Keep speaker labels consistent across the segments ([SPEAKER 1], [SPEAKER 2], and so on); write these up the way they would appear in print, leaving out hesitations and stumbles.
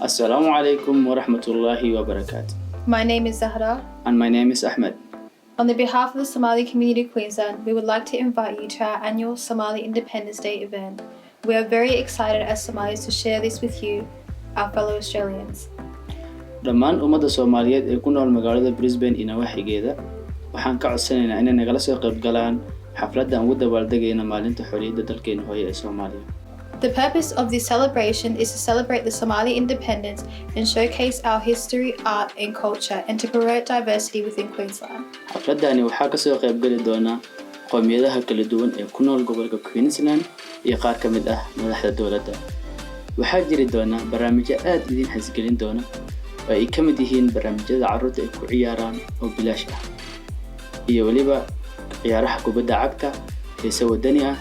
[SPEAKER 1] Assalamu alaikum wa rahmatullahi wa barakatuh.
[SPEAKER 2] My name is Zahra.
[SPEAKER 1] And my name is Ahmed.
[SPEAKER 2] On the behalf of the Somali community of Queensland, we would like to invite you to our annual Somali Independence Day event. We are very excited as Somalis to share this with you, our fellow Australians.
[SPEAKER 1] Dhammaan ummadda Soomaaliyeed ee ku nool magaalada Brisbane iyo nawaaxigeeda waxaan ka codsanaynaa inay nagala soo qayb galaan xafladda aan ugu dabaaldegayna maalinta xorriyadda dalkeena hooyo ee Soomaaliya.
[SPEAKER 2] The purpose of this celebration is to celebrate the Somali independence and showcase our history, art and culture and to promote diversity within Queensland.
[SPEAKER 1] Xafladani waxaa ka soo qayb gali doona qowmiyadaha kala duwan ee ku nool gobolka Queensland iyo qaar ka mid ah madaxda dowladda. Waxaa jiri doona barnaamijyo aad idin xisgelin doona oo ay ka mid yihiin barnaamijyada carruurta ay ku ciyaaraan oo bilaash ah iyo waliba ciyaaraha kubadda cagta heesa wadani ah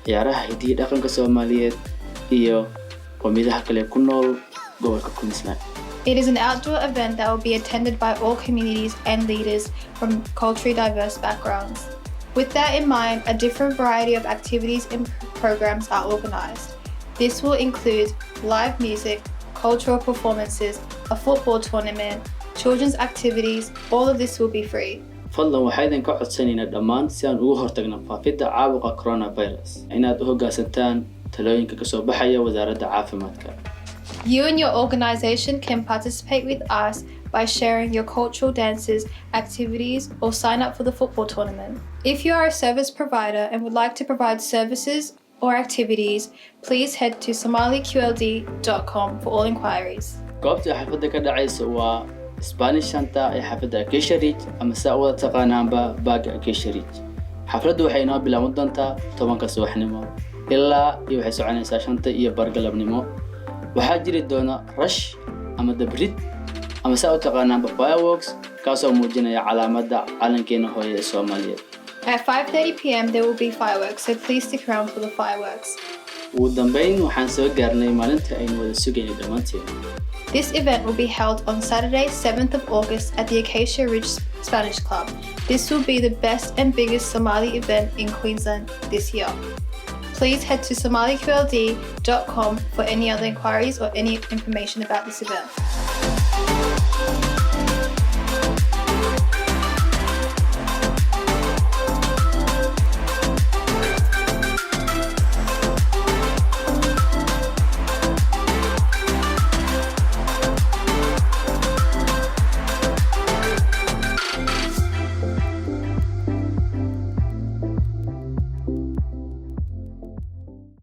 [SPEAKER 1] ciyaaraha hidiyo dhaqanka Soomaaliyeed iyo qowmiyadaha kale ku nool gobolka Queensland.
[SPEAKER 2] It is an outdoor event that will be attended by all communities and leaders from culturally diverse backgrounds. With that in mind, a different variety of activities and programs are organised. This will include live music, cultural performances, a football tournament, children's activities. All of this will be free.
[SPEAKER 1] Fadlan waxaan idin ka codsanaynaa dhammaan si aan uga hortagno faafidda caabuqa coronavirus inaad u hoggaansantaan talooyinka ka soo baxaya wasaaradda caafimaadka.
[SPEAKER 2] You and your organisation can participate with us by sharing your cultural dances, activities, or sign up for the football tournament. If you are a service provider and would like to provide services or activities, please head to somaliqld.com for all inquiries.
[SPEAKER 1] Goobta xafladda ka dhacaysa waa Spanish Center ee xaafadda Acacia Ridge ama saa wada taqaanaanba Baaga Acacia Ridge. Xafladdu waxay inoo bilaaban doontaa 10 subaxnimo ilaa iyo waxay soconaysaa 5 iyo bar galabnimo. Waxaa jiri doona rush ama dabrid ama saa u taqaanaanba fireworks kaasoo muujinaya calaamadda calankeena hooyo ee Soomaaliyeed.
[SPEAKER 2] At 5:30 p.m. there will be fireworks, so please stick around for the fireworks.
[SPEAKER 1] Ugu dambeyn waxaan soo gaarnay maalinta aynu wada sugaynay dhammaanteen.
[SPEAKER 2] This event will be held on Saturday, 7th of August at the Acacia Ridge Spanish Club. This will be the best and biggest Somali event in Queensland this year. Please head to somaliqld.com for any other inquiries or any information about this event.